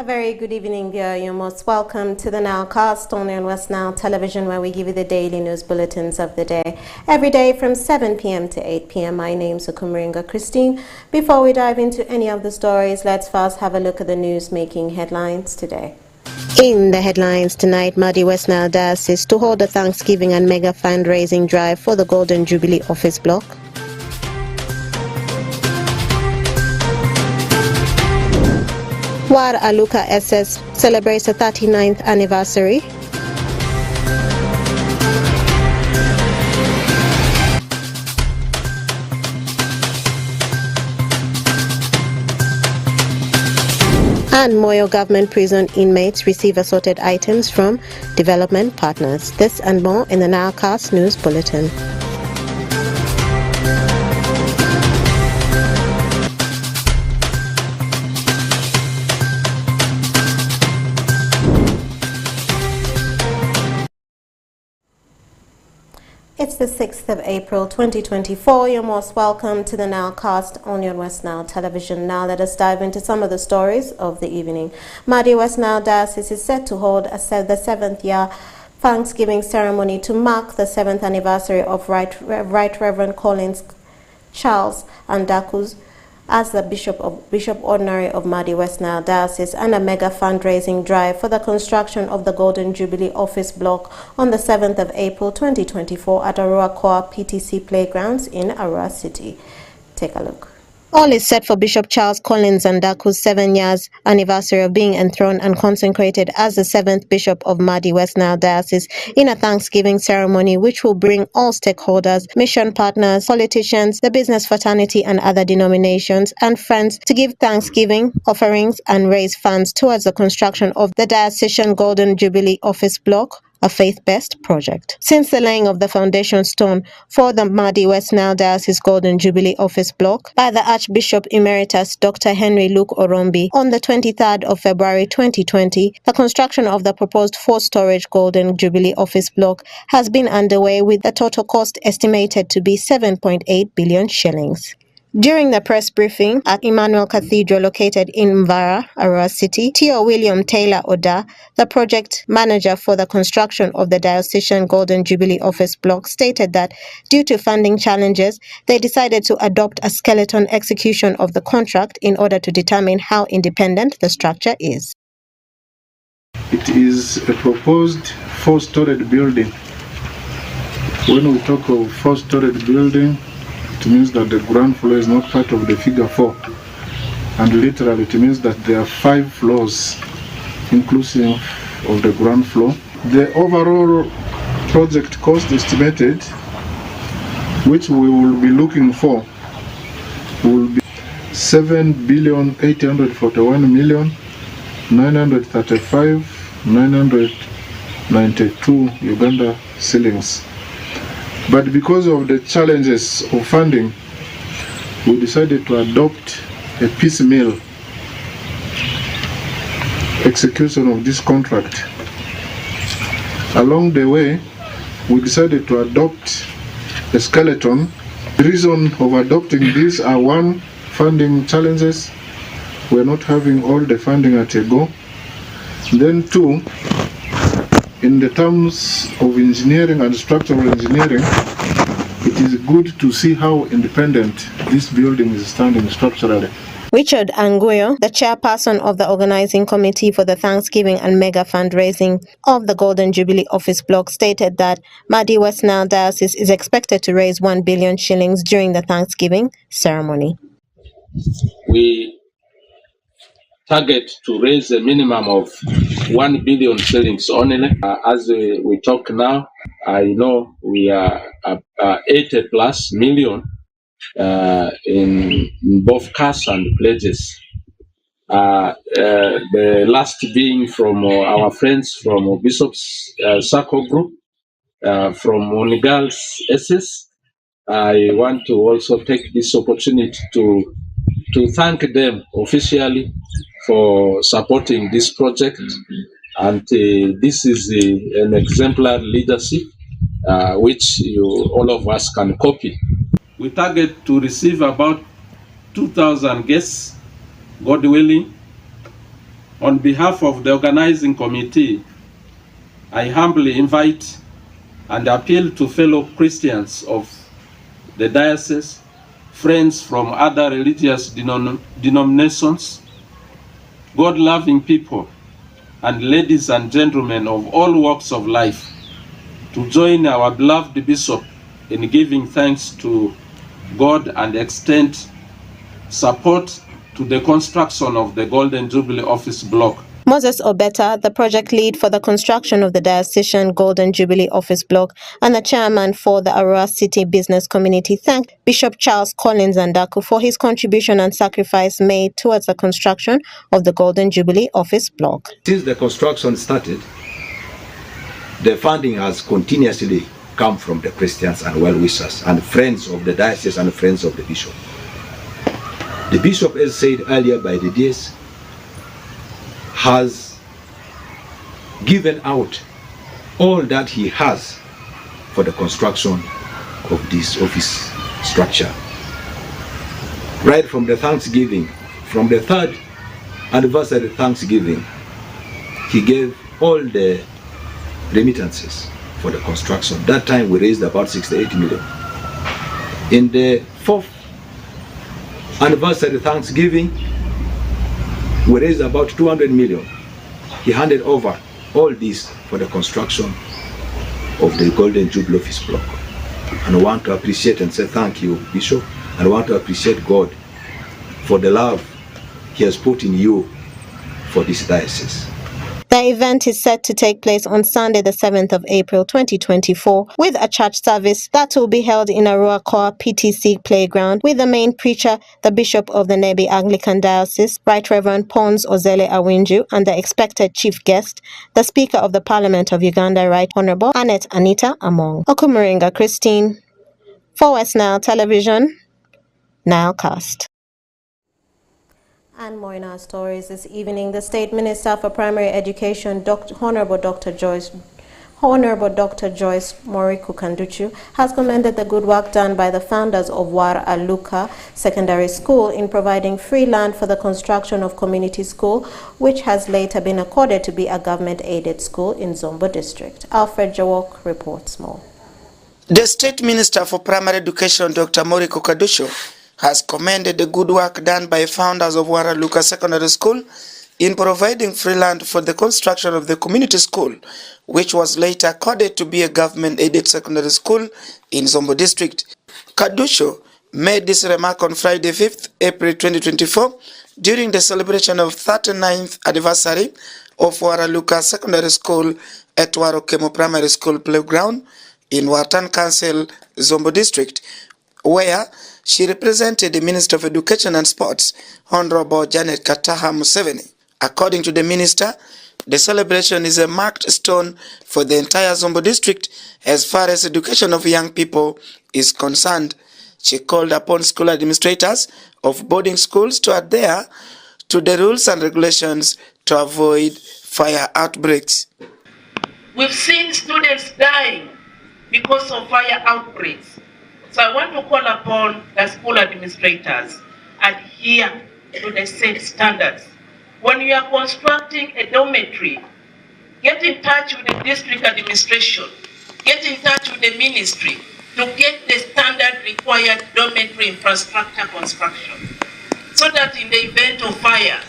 very good evening, viewer. You're most welcome to the NILE cast only on West Nile Television, where we give you the daily news bulletins of the day. Every day from 7 p.m. to 8 p.m. My name's Okumuringa Christine. Before we dive into any of the stories, let's first have a look at the news making headlines today. In the headlines tonight, Madi West Nile Diocese to hold a Thanksgiving and mega fundraising drive for the Golden Jubilee Office Block. Wad Aluka SS celebrates the 39th anniversary. And Moyo government prison inmates receive assorted items from development partners. This and more in the Nilecast News Bulletin. It's the 6th of April 2024. You're most welcome to the Nilecast only on West Nile Television. Now let us dive into some of the stories of the evening. Madi West Nile Diocese is set to hold the 7th year Thanksgiving ceremony to mark the 7th anniversary of Right Reverend Collins Charles Andakus as the Bishop Ordinary of Madi West Nile Diocese, and a mega fundraising drive for the construction of the Golden Jubilee Office Block on the 7th of April 2024 at Arua Koa PTC Playgrounds in Arua City. Take a look. All is set for Bishop Charles Collins Andaku's 7 years anniversary of being enthroned and consecrated as the 7th Bishop of Madi West Nile Diocese in a Thanksgiving ceremony which will bring all stakeholders, mission partners, politicians, the business fraternity and other denominations and friends to give thanksgiving offerings and raise funds towards the construction of the Diocesan Golden Jubilee Office Block, a faith-based project. Since the laying of the foundation stone for the Madi West Nile Diocese Golden Jubilee Office Block by the Archbishop Emeritus Dr. Henry Luke Orombi on the 23rd of February 2020, the construction of the proposed 4-storage Golden Jubilee Office Block has been underway with the total cost estimated to be 7.8 billion shillings. During the press briefing at Emmanuel Cathedral located in Mvara, Arua City, Tio William Taylor Oda, the project manager for the construction of the Diocesan Golden Jubilee Office Block, stated that due to funding challenges, they decided to adopt a skeleton execution of the contract in order to determine how independent the structure is. It is a proposed 4-storied building. When we talk of 4-storied building, it means that the ground floor is not part of the figure 4, and literally it means that there are 5 floors inclusive of the ground floor. The overall project cost estimated, which we will be looking for, will be 7,841,935,992 Uganda shillings. But because of the challenges of funding, we decided to adopt a piecemeal execution of this contract. Along the way, we decided to adopt a skeleton. The reason of adopting these are: 1, funding challenges. We're not having all the funding at a go. Then 2, in the terms of engineering and structural engineering, it is good to see how independent this building is standing structurally. Richard Anguyo, the chairperson of the organizing committee for the Thanksgiving and mega fundraising of the Golden Jubilee Office Block, stated that Madi West Nile Diocese is expected to raise 1 billion shillings during the Thanksgiving ceremony. We target to raise a minimum of 1 billion shillings only. As we talk now, I know we are 80 plus million in both cash and pledges. The last being from our friends from Bishop's Circle Group, from Onigals SS. I want to also take this opportunity to thank them officially for supporting this project, and this is an exemplar leadership which all of us can copy. We target to receive about 2,000 guests, God willing, On behalf of the organizing committee, I humbly invite and appeal to fellow Christians of the diocese, friends from other religious denominations, God-loving people, and ladies and gentlemen of all walks of life to join our beloved Bishop in giving thanks to God and extend support to the construction of the Golden Jubilee Office Block. Moses Obeta, the project lead for the construction of the Diocesan Golden Jubilee Office Block and the chairman for the Aurora City Business Community, thanked Bishop Charles Collins Andaku for his contribution and sacrifice made towards the construction of the Golden Jubilee Office Block. Since the construction started, the funding has continuously come from the Christians and well-wishers and friends of the diocese and friends of the bishop. The bishop, as said earlier by the DS, has given out all that he has for the construction of this office structure. Right from the Thanksgiving, from the 3rd anniversary Thanksgiving, he gave all the remittances for the construction. That time we raised about 68 million. In the 4th anniversary Thanksgiving, we raised about 200 million. He handed over all this for the construction of the Golden Jubilee Office Block. And I want to appreciate and say thank you, Bishop, and I want to appreciate God for the love he has put in you for this diocese. The event is set to take place on Sunday, the 7th of April 2024, with a church service that will be held in Aurora Core PTC Playground, with the main preacher, the Bishop of the Nebi Anglican Diocese, Right Reverend Pons Ozele Awinju, and the expected chief guest, the Speaker of the Parliament of Uganda, Right Honorable Annette Anita Among. Okumuringa Christine, for West Nile Television, Nilecast. And more in our stories this evening. The State Minister for Primary Education, Honorable Dr. Joyce Moriku Kanduchu, has commended the good work done by the founders of War Aluka Secondary School in providing free land for the construction of community school, which has later been accorded to be a government-aided school in Zombo District. Alfred Jawok reports more. The State Minister for Primary Education, Dr. Moriku Kanduchu, has commended the good work done by founders of War Aluka Secondary School in providing free land for the construction of the community school, which was later accorded to be a government-aided secondary school in Zombo District. Kadusho made this remark on Friday, 5th April 2024, during the celebration of 39th anniversary of War Aluka Secondary School at Warokemo Primary School Playground in Watan Council, Zombo District, where she represented the Minister of Education and Sports, Honorable Janet Kataha Museveni. According to the minister, the celebration is a marked stone for the entire Zombo district as far as education of young people is concerned. She called upon school administrators of boarding schools to adhere to the rules and regulations to avoid fire outbreaks. We've seen students dying because of fire outbreaks. So I want to call upon the school administrators adhere to the safe standards. When you are constructing a dormitory, get in touch with the district administration, get in touch with the ministry to get the standard required dormitory infrastructure construction, so that in the event of fire,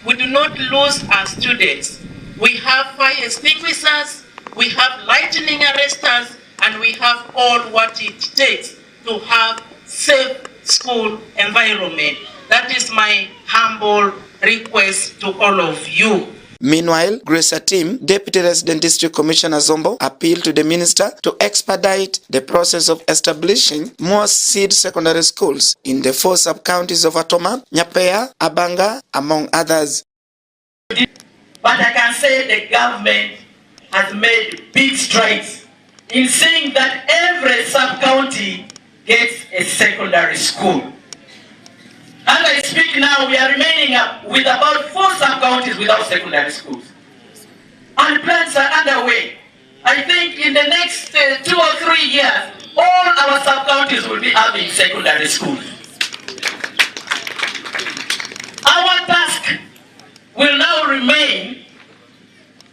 we do not lose our students. We have fire extinguishers, we have lightning arresters, and we have all what it takes to have safe school environment. That is my humble request to all of you. Meanwhile, Grace Atim, Deputy Resident District Commissioner Zombo, appealed to the minister to expedite the process of establishing more seed secondary schools in the 4 sub-counties of Atoma, Nyapea, Abanga, among others. But I can say the government has made big strides in seeing that every sub-county gets a secondary school. As I speak now, we are remaining up with about 4 sub-counties without secondary schools. And plans are underway. I think in the next 2 or 3 years, all our sub-counties will be having secondary schools. Our task will now remain remain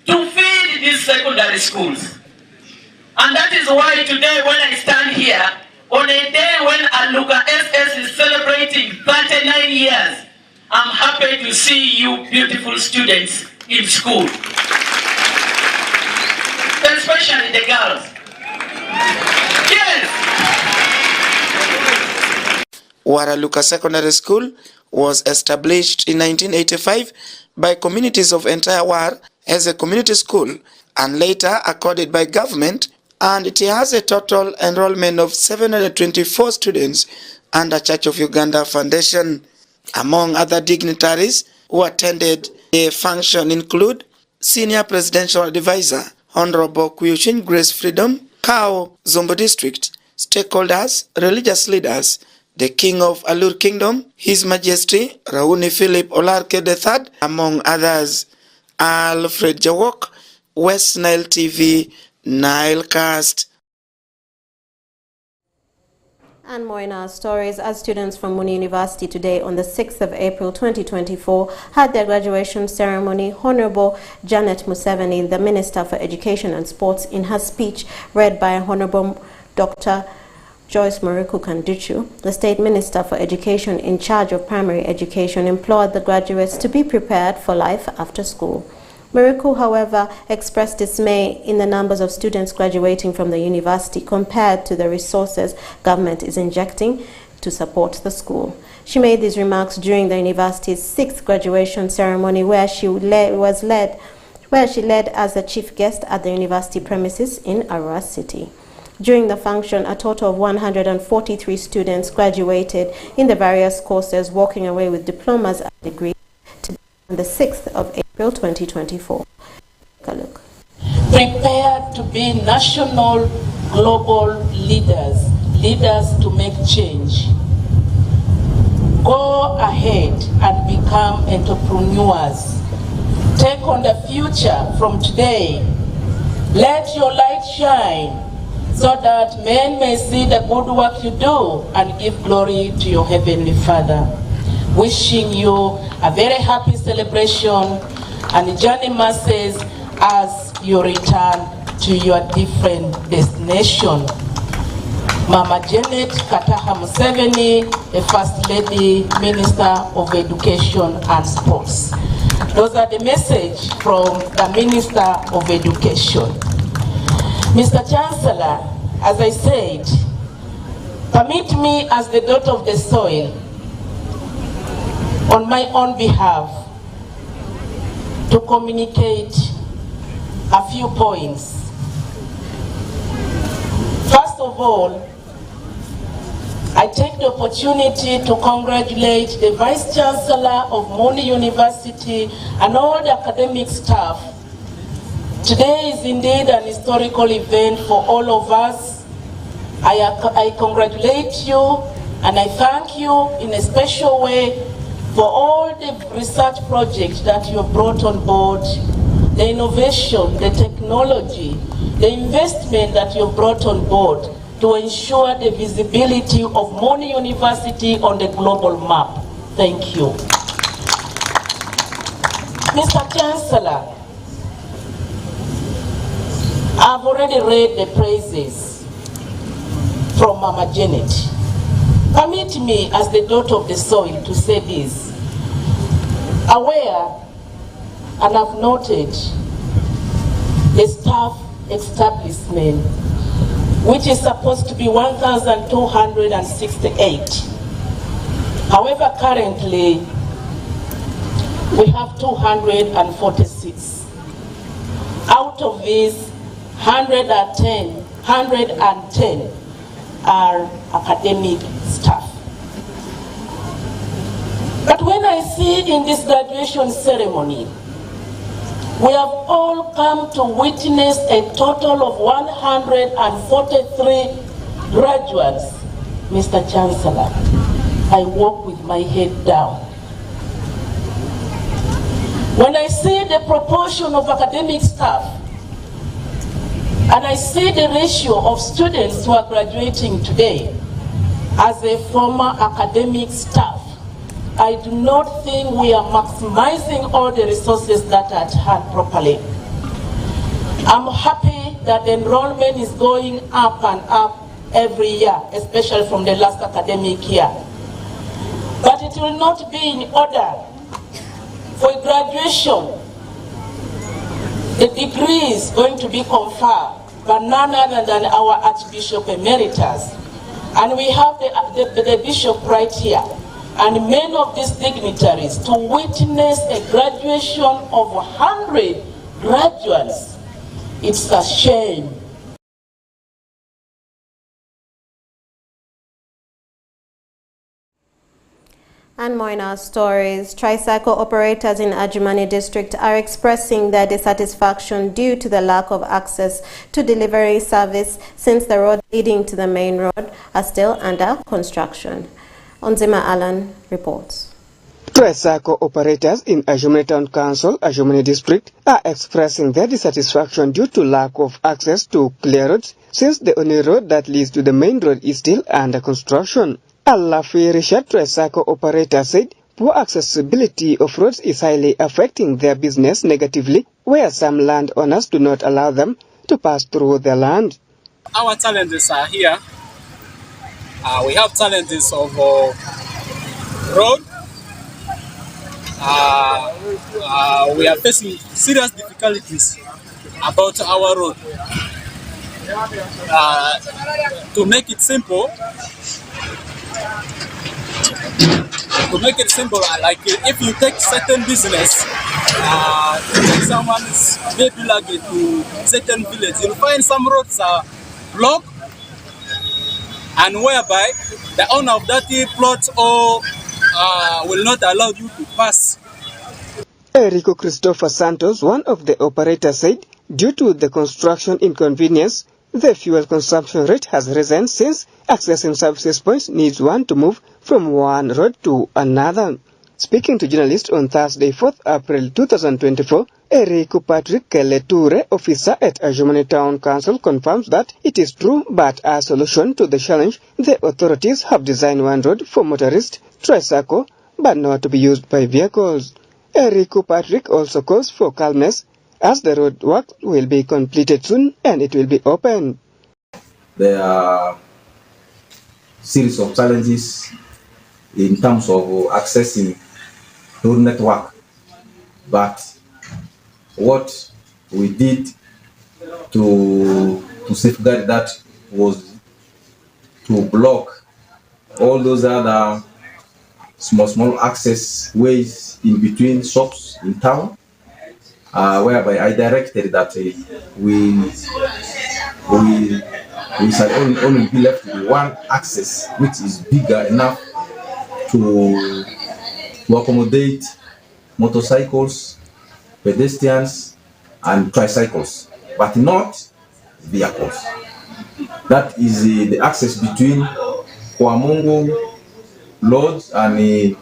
to feed these secondary schools. And that is why today when I stand here, on a day when Aluga SS is celebrating 39 years, I'm happy to see you beautiful students in school. Especially the girls. Yes! Waraluka Secondary School was established in 1985 by communities of entire War as a community school and later accorded by government, and it has a total enrollment of 724 students under Church of Uganda Foundation. Among other dignitaries who attended the function include Senior Presidential Advisor Honorable Kuyushin Grace Freedom, Kao Zombo District, stakeholders, religious leaders, the King of Alur Kingdom, His Majesty Rauni Philip Olarke III, among others. Alfred Jawok, West Nile TV, Nile Cast. And more in our stories, as students from Muni University today on the 6th of April 2024 had their graduation ceremony, Honorable Janet Museveni, the Minister for Education and Sports, in her speech read by Honorable Dr. Joyce Muriku-Kanduchu, the State Minister for Education in charge of primary education, implored the graduates to be prepared for life after school. Muriku, however, expressed dismay in the numbers of students graduating from the university compared to the resources government is injecting to support the school. She made these remarks during the university's 6th graduation ceremony, where she led as the chief guest at the university premises in Arua City. During the function, a total of 143 students graduated in the various courses, walking away with diplomas and degrees on the 6th of April 2024. Take a look. Prepare to be national, global leaders to make change. Go ahead and become entrepreneurs. Take on the future from today. Let your light shine so that men may see the good work you do and give glory to your Heavenly Father. Wishing you a very happy celebration and journey masses as you return to your different destination. Mama Janet Kataha Museveni, the First Lady, Minister of Education and Sports. Those are the message from the Minister of Education. Mr. Chancellor, as I said, permit me as the daughter of the soil, on my own behalf, to communicate a few points. First of all, I take the opportunity to congratulate the Vice Chancellor of Muni University and all the academic staff. Today is indeed an historical event for all of us. I congratulate you and I thank you in a special way for all the research projects that you have brought on board, the innovation, the technology, the investment that you have brought on board to ensure the visibility of Muni University on the global map. Thank you. Mr. Chancellor, I've already read the praises from Mama Janet. Permit me, as the daughter of the soil, to say this. Aware, and I've noted, the staff establishment, which is supposed to be 1,268. However, currently, we have 246. Out of these, 110 are academic staff. But when I see in this graduation ceremony, we have all come to witness a total of 143 graduates. Mr. Chancellor, I walk with my head down. When I see the proportion of academic staff, and I see the ratio of students who are graduating today, as a former academic staff, I do not think we are maximizing all the resources that are at hand properly. I'm happy that the enrollment is going up and up every year, especially from the last academic year. But it will not be in order for graduation. The degree is going to be conferred by none other than our Archbishop Emeritus. And we have the bishop right here. And many of these dignitaries to witness a graduation of 100 graduates. It's a shame. And more in our stories, tricycle operators in Ajumani district are expressing their dissatisfaction due to the lack of access to delivery service since the road leading to the main road are still under construction. Onzima Alan reports. Tricycle operators in Ajumani Town Council, Ajumani district, are expressing their dissatisfaction due to lack of access to clear roads since the only road that leads to the main road is still under construction. Alafi Richard, tricycle operator, said poor accessibility of roads is highly affecting their business negatively, where some landowners do not allow them to pass through their land. Our challenges are here. We have challenges of road. We are facing serious difficulties about our road. To make it simple, like if you take certain business, take someone's baby luggage to certain village, you'll find some roads are blocked, and whereby the owner of that plot will not allow you to pass. Erico Christopher Santos, one of the operators, said due to the construction inconvenience, the fuel consumption rate has risen since accessing services points needs one to move from one road to another. Speaking to journalists on Thursday, 4th April 2024, Erico Patrick Keleture, officer at Ajumani Town Council, confirms that it is true, but as a solution to the challenge, the authorities have designed one road for motorists, tricycle, but not to be used by vehicles. Erico Patrick also calls for calmness as the road work will be completed soon and it will be open. There are series of challenges in terms of accessing road network, but what we did to safeguard that was to block all those other small access ways in between shops in town, whereby I directed that we shall only be left with one access which is bigger enough to accommodate motorcycles, pedestrians, and tricycles, but not vehicles. That is the access between Kwamungu, Lodge, and the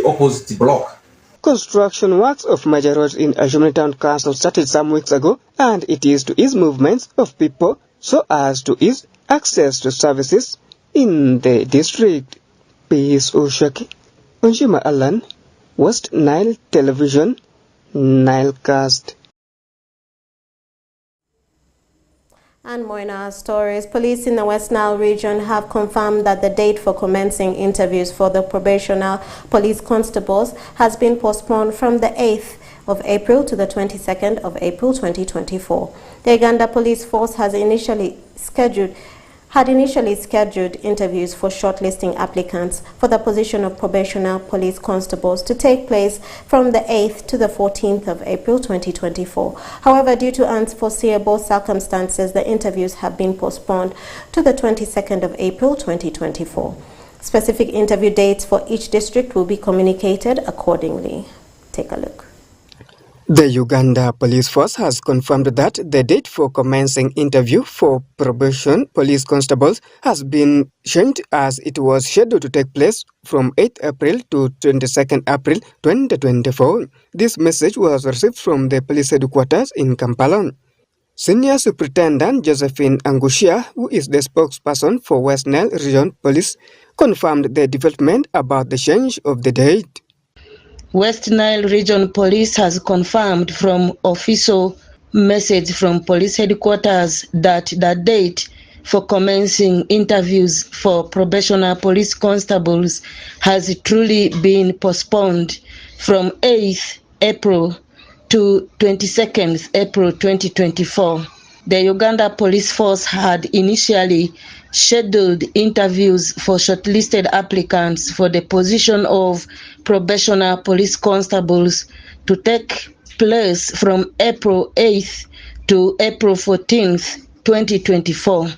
opposite block. Construction works of major roads in Ajumani Town Council started some weeks ago, and it is to ease movements of people so as to ease access to services in the district. Peace Oshaki, Onjima Alan, West Nile Television, Nilecast. And more in our stories, police in the West Nile region have confirmed that the date for commencing interviews for the probational police constables has been postponed from the 8th of April to the 22nd of April 2024. The Uganda Police Force had initially scheduled interviews for shortlisting applicants for the position of probational police constables to take place from the 8th to the 14th of April 2024. However, due to unforeseeable circumstances, the interviews have been postponed to the 22nd of April 2024. Specific interview dates for each district will be communicated accordingly. Take a look. The Uganda Police Force has confirmed that the date for commencing interview for probation police constables has been changed, as it was scheduled to take place from 8th April to 22nd April 2024. This message was received from the police headquarters in Kampala. Senior Superintendent Josephine Angushia, who is the spokesperson for West Nile Region Police, confirmed the development about the change of the date. West Nile Region Police has confirmed from official message from police headquarters that the date for commencing interviews for probational police constables has truly been postponed from 8th April to 22nd April 2024. The Uganda Police Force had initially scheduled interviews for shortlisted applicants for the position of probational police constables to take place from April 8th to April 14th, 2024.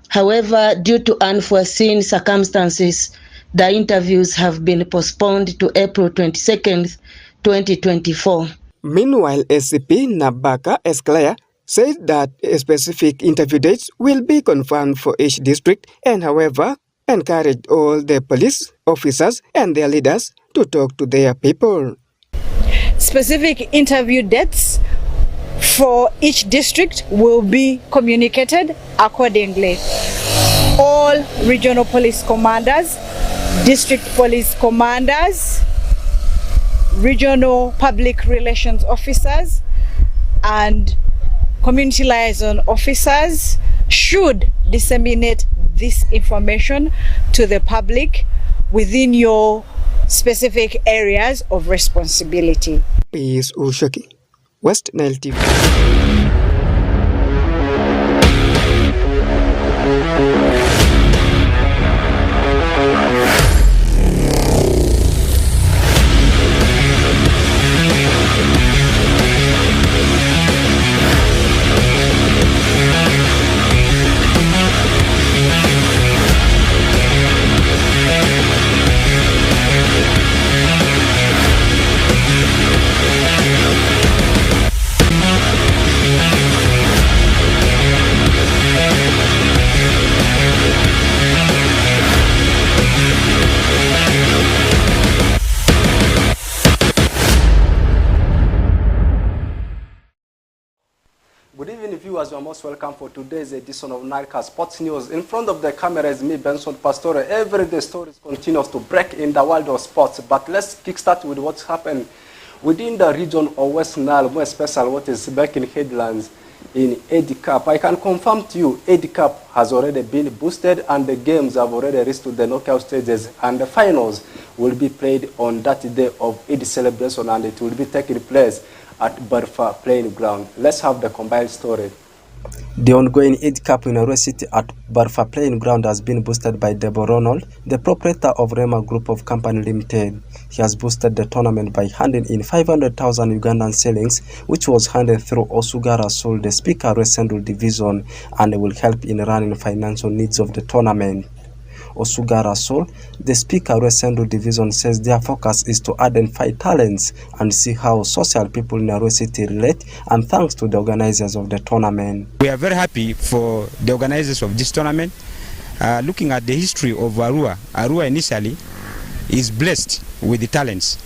However, due to unforeseen circumstances, the interviews have been postponed to April 22nd, 2024. Meanwhile, SCP Nabaka Esclair said that specific interview dates will be confirmed for each district and, however, encouraged all the police officers and their leaders to talk to their people. Specific interview dates for each district will be communicated accordingly. All regional police commanders, district police commanders, regional public relations officers, and community liaison officers should disseminate this information to the public within your specific areas of responsibility. Peace Ushoki, West Nile TV. Good evening, viewers. You are most welcome for today's edition of NILE Sports News. In front of the camera is me, Benson Pastore. Every day stories continues to break in the world of sports. But let's kickstart with what's happened within the region of West Nile, more especially what is making headlines in AD Cup. I can confirm to you, AD Cup has already been boosted and the games have already reached to the knockout stages, and the finals will be played on that day of AD celebration, and it will be taking place at Barfa playing ground. Let's have the combined story. The ongoing AD Cup in Arua City at Barfa playing ground has been boosted by Debo Ronald, the proprietor of Rema Group of Company Limited. He has boosted the tournament by handing in 500,000 Ugandan shillings, which was handed through Osugara Sol, the Speaker Arua Central Division, and will help in running financial needs of the tournament. Osugara Sol, the Speaker Arua Central Division, says their focus is to identify talents and see how social people in Arua City relate, and thanks to the organizers of the tournament. We are very happy for the organizers of this tournament. Looking at the history of Arua initially is blessed with the talents,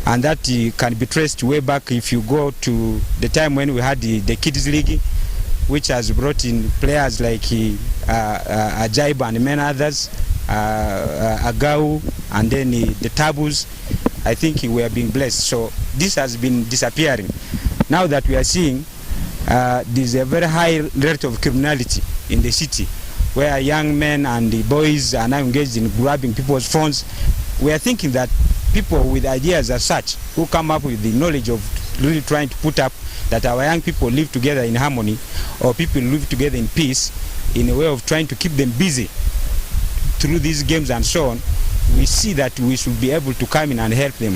and that can be traced way back if you go to the time when we had the Kids League, which has brought in players like Ajaiba and many others, Agau, and then the Tabus. I think we are being blessed. So this has been disappearing. Now that we are seeing there's a very high rate of criminality in the city, where young men and the boys are now engaged in grabbing people's phones. We are thinking that people with ideas as such, who come up with the knowledge of really trying to put up that our young people live together in harmony, or people live together in peace, in a way of trying to keep them busy through these games and so on, we see that we should be able to come in and help them.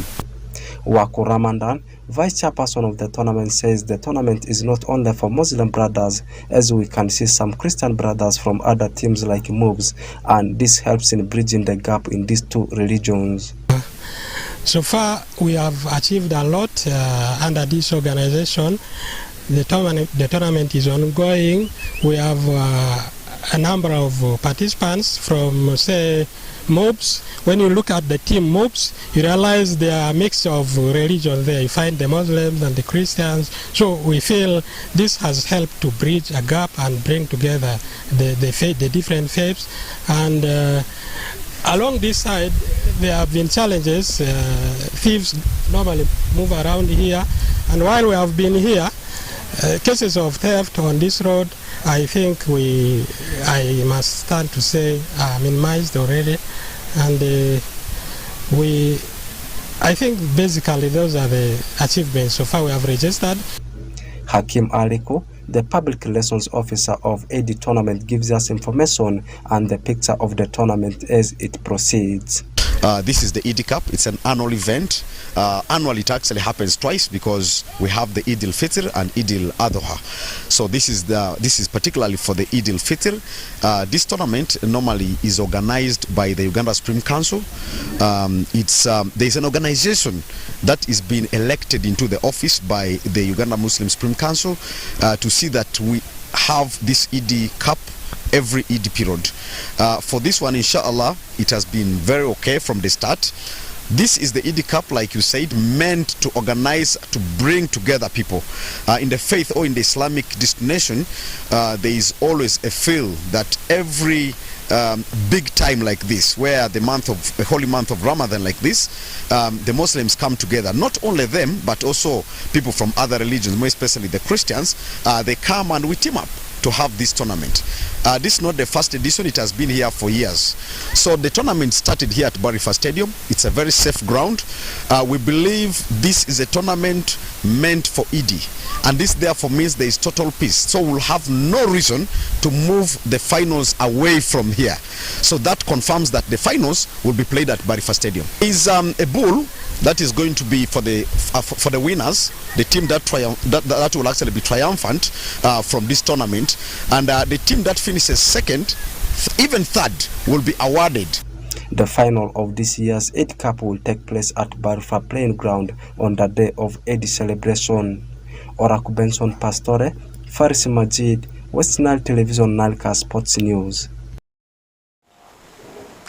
Waku Ramandan, vice chairperson of the tournament, says the tournament is not only for Muslim brothers, as we can see some Christian brothers from other teams like Moves, and this helps in bridging the gap in these two religions. So far, we have achieved a lot under this organization. The tournament is ongoing. We have a number of participants from, say, mobs. When you look at the team mobs, you realize there are a mix of religion there. You find the Muslims and the Christians. So we feel this has helped to bridge a gap and bring together the different faiths. And along this side, there have been challenges. Thieves normally move around here. And while we have been here, cases of theft on this road, I think I must stand to say, are minimized already. And I think basically those are the achievements so far we have registered. Hakim Aliko, the public relations officer of AD tournament, gives us information and the picture of the tournament as it proceeds. This is the Eid Cup. It's an annual event. Annually, it actually happens twice because we have the Eid al-Fitr and Eid al-Adha. So this is particularly for the Eid al-Fitr. This tournament normally is organized by the Uganda Supreme Council. There's an organization that is being elected into the office by the Uganda Muslim Supreme Council to see that we have this Eid Cup every Eid period. For this one, inshallah, it has been very okay from the start. This is the Eid Cup, like you said, meant to organize, to bring together people. In the faith or in the Islamic destination, there is always a feel that every big time like this, where the holy month of Ramadan like this, the Muslims come together. Not only them, but also people from other religions, more especially the Christians. They come and we team up to have this tournament. This is not the first edition, it has been here for years. So the tournament started here at Barifa Stadium. It's a very safe ground. We believe this is a tournament meant for Eid. And this therefore means there is total peace. So we'll have no reason to move the finals away from here. So that confirms that the finals will be played at Barifa Stadium. There is a bull that is going to be for the winners, the team that will actually be triumphant from this tournament, and the team that finishes second, even third, will be awarded. The final of this year's Eid Cup will take place at Barfa Playing Ground on the day of Eid celebration. Oraku Benson Pastore, Faris Majid, West Nile Television, Nileka Sports News.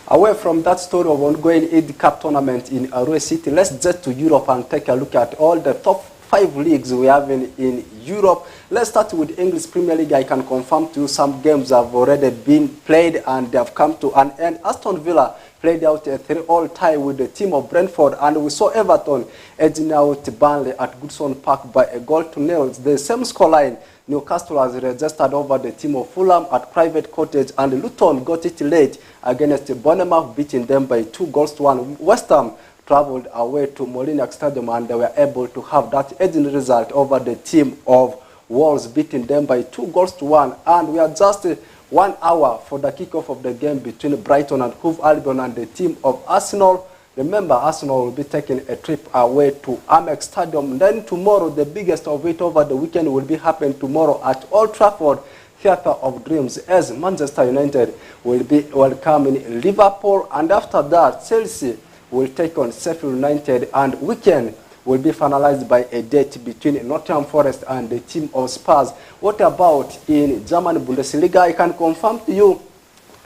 Away from that story of ongoing Eid Cup tournament in Arua City, let's jet to Europe and take a look at all the top 5 leagues we have in Europe. Let's start with English Premier League. I can confirm to you some games have already been played and they have come to an end. Aston Villa played out a 3-3 tie with the team of Brentford, and we saw Everton edging out Burnley at Goodson Park by 1-0. The same scoreline Newcastle has registered over the team of Fulham at Private Cottage, and Luton got it late against Bournemouth, beating them by 2-1. West Ham travelled away to Molyneux Stadium and they were able to have that edging result over the team of Wolves, beating them by 2-1. And we are just 1 hour for the kickoff of the game between Brighton and Hove Albion and the team of Arsenal. Remember, Arsenal will be taking a trip away to Amex Stadium. Then tomorrow, the biggest of it over the weekend will be happening tomorrow at Old Trafford Theatre of Dreams, as Manchester United will be welcoming Liverpool. And after that, Chelsea will take on Sheffield United, and weekend will be finalized by a date between Nottingham Forest and the team of Spurs. What about in German Bundesliga? I can confirm to you,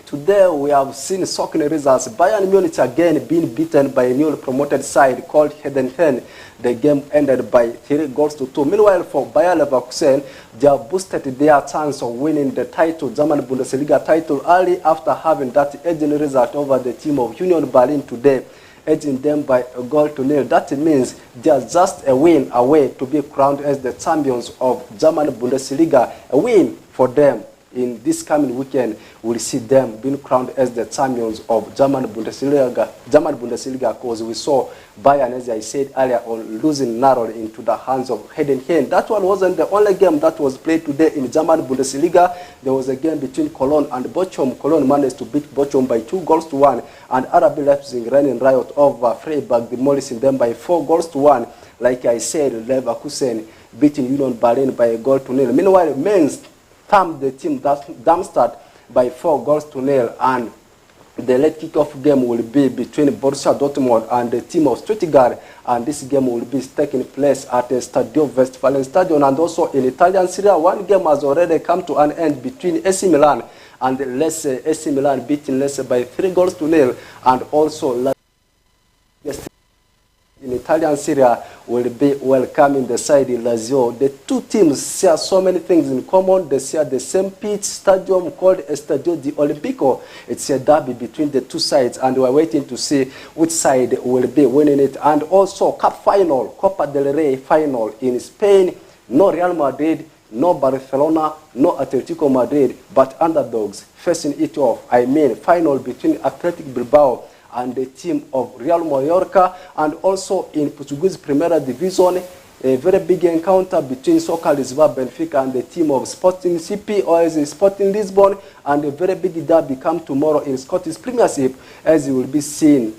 today we have seen shocking results. Bayern Munich again being beaten by a newly promoted side called Heidenheim. The game ended by 3-2. Meanwhile, for Bayer Leverkusen, they have boosted their chance of winning the title, German Bundesliga title, early after having that edging result over the team of Union Berlin today, edging them by 1-0. That means they are just a win away to be crowned as the champions of German Bundesliga. A win for them in this coming weekend will see them being crowned as the champions of German Bundesliga, because we saw Bayern, as I said earlier, on losing narrowly into the hands of Heidenheim. That one wasn't the only game that was played today in German Bundesliga. There was a game between Cologne and Bochum. Cologne managed to beat Bochum by 2-1, and RB Leipzig running riot over Freiburg, demolishing them by 4-1. Like I said, Leverkusen beating Union Berlin by 1-0. Meanwhile, Mainz thumped the team Darmstadt by 4-0, and the late kickoff game will be between Borussia Dortmund and the team of Stuttgart, and this game will be taking place at the Stadio Westfalen Stadion. And also in Italian Serie A, one game has already come to an end between AC Milan and Lecce, AC Milan beating Lecce by 3-0, and also in Italian Serie A will be welcoming the side in Lazio. The two teams share so many things in common. They share the same pitch stadium called Estadio di Olimpico. It's a derby between the two sides, and we're waiting to see which side will be winning it. And also Cup final, Copa del Rey final in Spain. No Real Madrid, no Barcelona, no Atletico Madrid, but underdogs facing it off. I mean, final between Athletic Bilbao and the team of Real Mallorca, and also in Portuguese Primera Division, a very big encounter between Soccer Lisboa Benfica and the team of Sporting CP, or as in Sporting Lisbon, and a very big derby come tomorrow in Scottish Premiership, as you will be seeing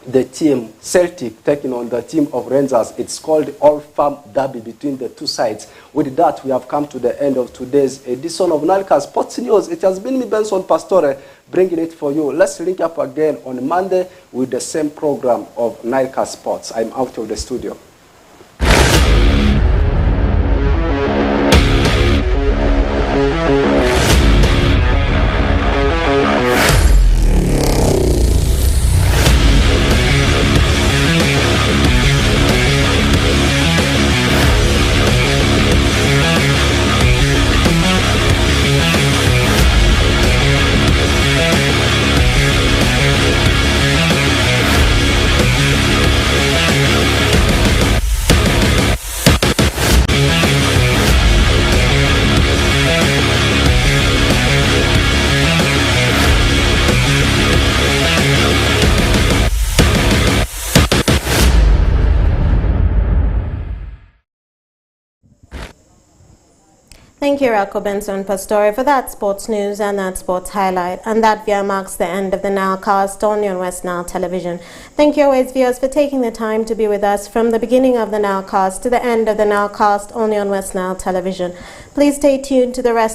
the team Celtic taking on the team of Rangers. It's called Old Firm Derby between the two sides. With that, we have come to the end of today's edition of NILE Sports News. It has been me, Benson Pastore, bringing it for you. Let's link up again on Monday with the same program of NILE Sports. I'm out of the studio. Thank you, Rocco Benson Pastore, for that sports news and that sports highlight. And that view marks the end of the Nilecast on your West Nile Television. Thank you always, viewers, for taking the time to be with us from the beginning of the Nilecast to the end of the Nilecast only on West Nile Television. Please stay tuned to the rest